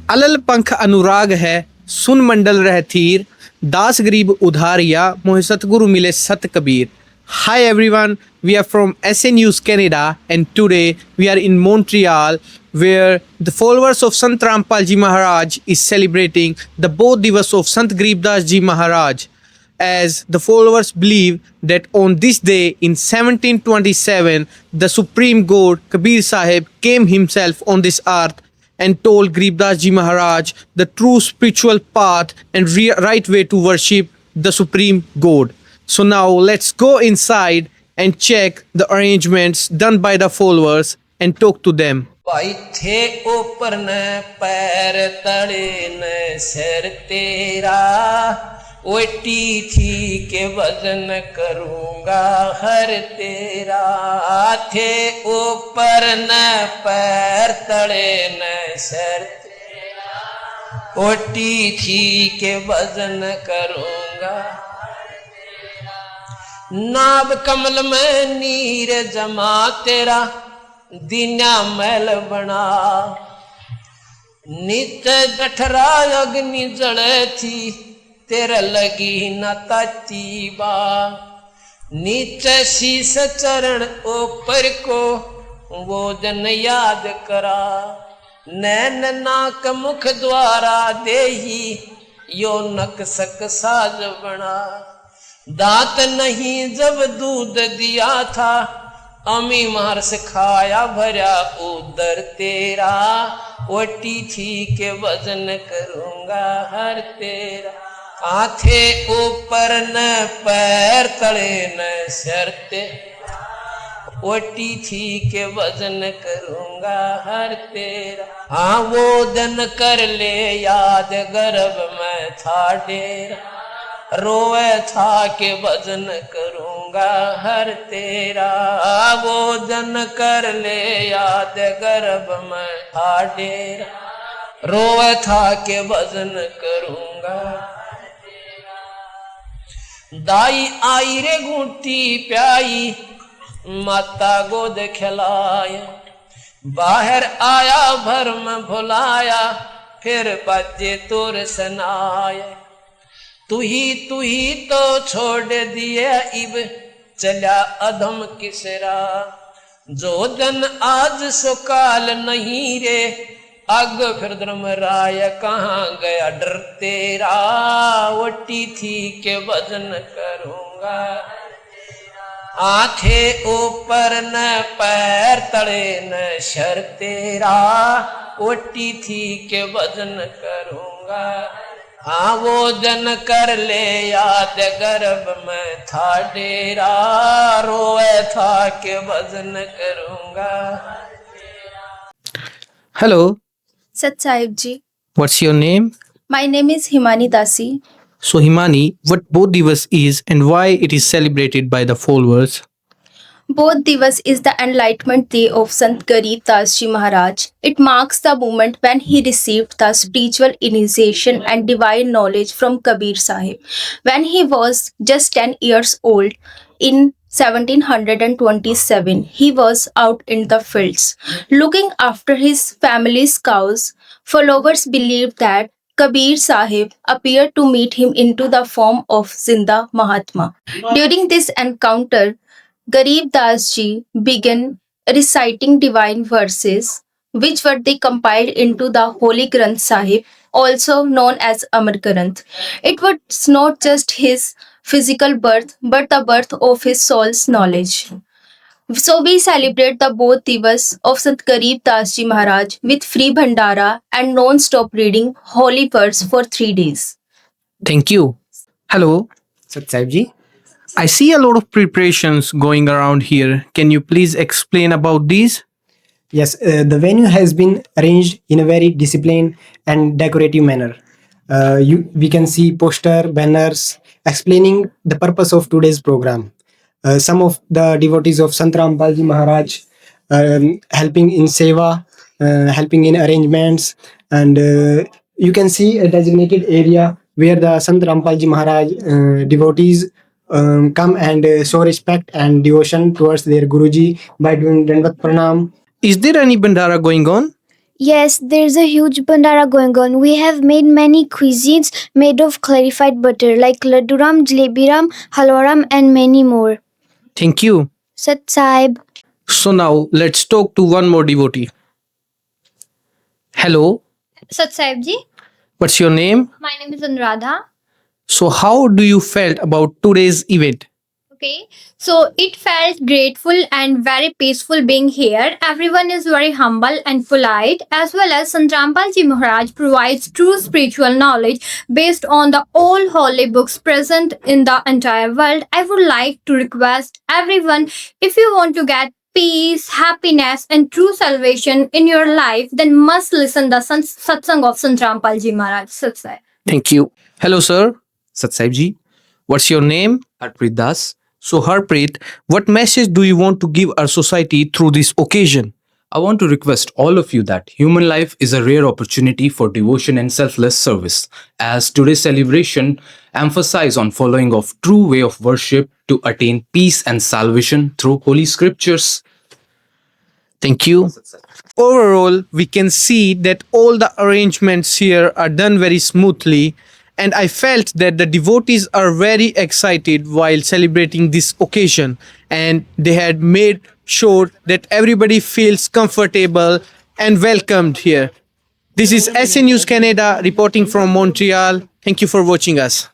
अलल पंख अनुराग है, सुन मंडल रह थीर, दास गरीब उधारिया, मोहि सतगुरु मिले सत Kabir. Hi everyone, we are from SA News Canada and today we are in Montreal where the followers of Sant Rampal Ji Maharaj is celebrating the Bodh Divas of Sant Garib Das Ji Maharaj, as the followers believe that on this day in 1727 the Supreme God Kabir Sahib came himself on this earth and told Garib Das Ji Maharaj the true spiritual path and right way to worship the Supreme God. So now let's go inside and check the arrangements done by the followers and talk to them. भाई थे ऊपर न पैर तले न सिर तेरा, OT थी के वजन करूंगा हर तेरा. थे ऊपर न पैर तले न सिर तेरा, ओटी थी के वजन करूंगा. नाभ कमल में नीर जमा तेरा, दीना मैल बना. नित्य जठरा अग्नि जड़े थी, तेरा लगी न ताती बा. नीचे शीस चरण ऊपर को वो जन याद करा. नैन नाक मुख द्वारा देही, यो नक सक साज बना. दांत नहीं जब दूध दिया था, अमी मार से खाया भरा उदर तेरा. ओटी थी के वजन करूंगा हर तेरा. आथे ऊपर न पैर तले न सिर तेरा, ओटी थी के वजन करूंगा हर तेरा. हाँ वो दिन कर ले याद, गर्भ में था डेरा. रोए था के वजन करूंगा हर तेरा. वो जन कर ले याद, गर्भ में था डेरा. रोए था के वजन करूंगा. दाई आई रे घूटी प्याई, माता गोद खिलाया. बाहर आया भरम भुलाया, फिर बच्चे तोर सनाया. तू ही तो छोड़ दिया इब, चला अधम किसरा. जो जन आज सुकाल नहीं रे, अग फिर धर्म राय कहाँ गया डर तेरा. ओटी थी के वजन करूंगा. आंखे ऊपर न पैर तले न शर तेरा, ओटी थी के वजन करूंगा. हाँ वो जन कर ले याद, गर्भ में था डेरा. रोए था के वजन करूंगा. Hello, Sat Sahib ji. what's your name? My name is Himani Dasi. So Himani, what Bodh Divas is and why it is celebrated by the followers? Bodh Divas is the enlightenment day of Sant Garib Das Ji Maharaj. It marks the moment when he received the spiritual initiation and divine knowledge from Kabir Sahib. When he was just 10 years old, in 1727, he was out in the fields, looking after his family's cows. Followers believed that Kabir Sahib appeared to meet him into the form of Zinda Mahatma. During this encounter, Garib Das Ji began reciting divine verses, which were they compiled into the Holy Granth Sahib, also known as Amar Granth. It was not just his physical birth, but the birth of his soul's knowledge. So we celebrate the Bodh Divas of Sant Garib Das Ji Maharaj with free bhandara and non-stop reading holy words for 3 days. Thank you. Hello, Sat Sahib ji. I see a lot of preparations going around here. Can you please explain about these? Yes, the venue has been arranged in a very disciplined and decorative manner. We can see poster, banners explaining the purpose of today's program. Some of the devotees of Sant Rampal Ji Maharaj helping in seva, helping in arrangements, and you can see a designated area where the Sant Rampal Ji Maharaj devotees come and show respect and devotion towards their Guruji by doing Dandavat Pranam. Is there any Bandara going on? Yes, there's a huge bandara going on. We have made many cuisines made of clarified butter like laduram, jalebiram, halwaram, and many more. Thank you. Sat Sahib. So now let's talk to one more devotee. Hello, Sat Sahib ji, what's your name? my name is Anuradha. So how do you felt about today's event? Okay, so it felt grateful and very peaceful being here. Everyone is very humble and polite, as well as Sant Rampal Ji Maharaj provides true spiritual knowledge based on the all holy books present in the entire world. I would like to request everyone, if you want to get peace, happiness, and true salvation in your life, then must listen the satsang of Sant Rampal Ji Maharaj. Sat Sai. Thank you. Hello, sir. Sat Sahib ji, What's your name? Harpreet Das. So, Harpreet, what message do you want to give our society through this occasion? I want to request all of you that human life is a rare opportunity for devotion and selfless service. As today's celebration emphasize on following of true way of worship to attain peace and salvation through holy scriptures. Thank you. Overall, we can see that all the arrangements here are done very smoothly, and I felt that the devotees are very excited while celebrating this occasion, and they had made sure that everybody feels comfortable and welcomed here. This is SN News Canada reporting from Montreal. Thank you for watching us.